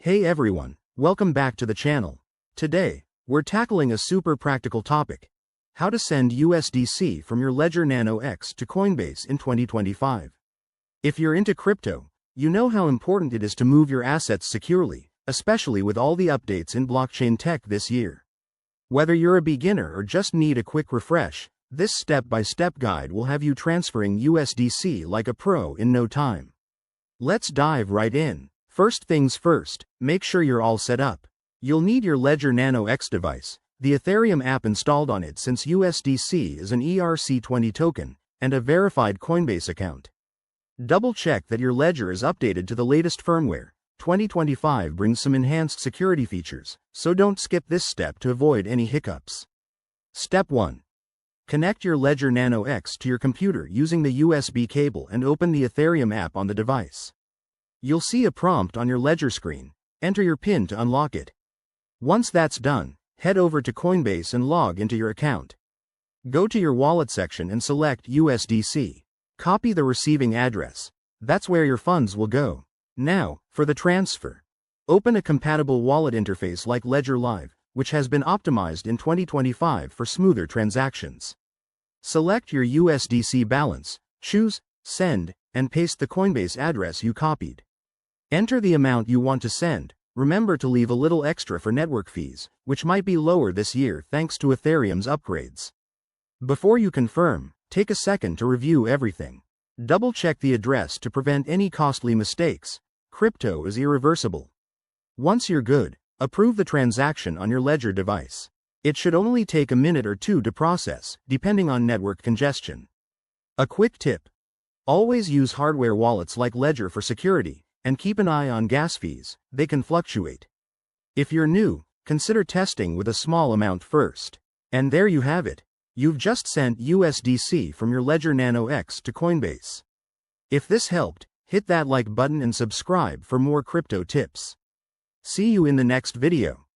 Hey everyone, welcome back to the channel. Today, we're tackling a super practical topic: how to send USDC from your Ledger Nano X to Coinbase in 2025. If you're into crypto, you know how important it is to move your assets securely, especially with all the updates in blockchain tech this year. Whether you're a beginner or just need a quick refresh, this step-by-step guide will have you transferring USDC like a pro in no time. Let's dive right in. First things first, make sure you're all set up. You'll need your Ledger Nano X device, the Ethereum app installed on it since USDC is an ERC20 token, and a verified Coinbase account. Double-check that your Ledger is updated to the latest firmware. 2025 brings some enhanced security features, so don't skip this step to avoid any hiccups. Step 1. Connect your Ledger Nano X to your computer using the USB cable and open the Ethereum app on the device. You'll see a prompt on your Ledger screen. Enter your PIN to unlock it. Once that's done, head over to Coinbase and log into your account. Go to your wallet section and select USDC. Copy the receiving address. That's where your funds will go. Now, for the transfer. Open a compatible wallet interface like Ledger Live, which has been optimized in 2025 for smoother transactions. Select your USDC balance, choose Send, and paste the Coinbase address you copied. Enter the amount you want to send. Remember to leave a little extra for network fees, which might be lower this year thanks to Ethereum's upgrades. Before you confirm, take a second to review everything. Double-check the address to prevent any costly mistakes. Crypto is irreversible. Once you're good, approve the transaction on your Ledger device. It should only take a minute or two to process, depending on network congestion. A quick tip: always use hardware wallets like Ledger for security, and keep an eye on gas fees. They can fluctuate. If you're new, consider testing with a small amount first. And there you have it. You've just sent USDC from your Ledger Nano X to Coinbase. If this helped, hit that like button and subscribe for more crypto tips. See you in the next video.